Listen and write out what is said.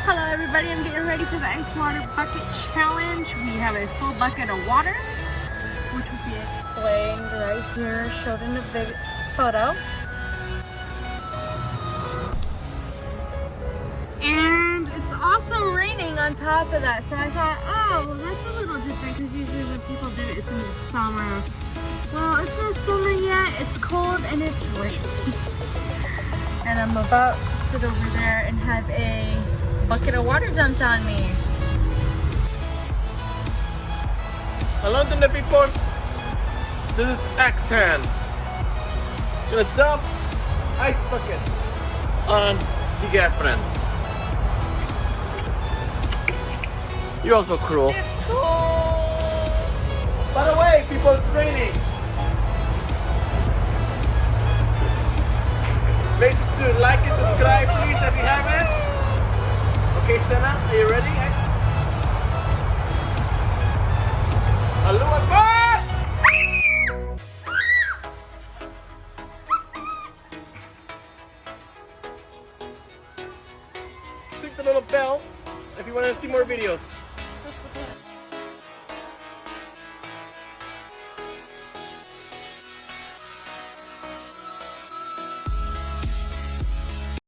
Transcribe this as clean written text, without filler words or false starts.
Hello everybody, I'm getting ready for the ice water bucket challenge. We have a full bucket of water, which will be explained right here, showed in the photo. And it's also raining on top of that, so I thought, oh, well that's a little different because usually when people do it, it's in the summer. Well, it's not summer yet, it's cold and it's raining. And I'm about to sit over there and have a bucket of water dumped on me. Hello to the peoples. This is X-Hand. Gonna dump ice buckets on the girlfriend. You're also cruel. It's cold! By the way, people, it's raining. Make sure to like and subscribe, please, if you haven't. Okay, Senna, are you ready? Allahu Akbar! Click the little bell if you want to see more videos.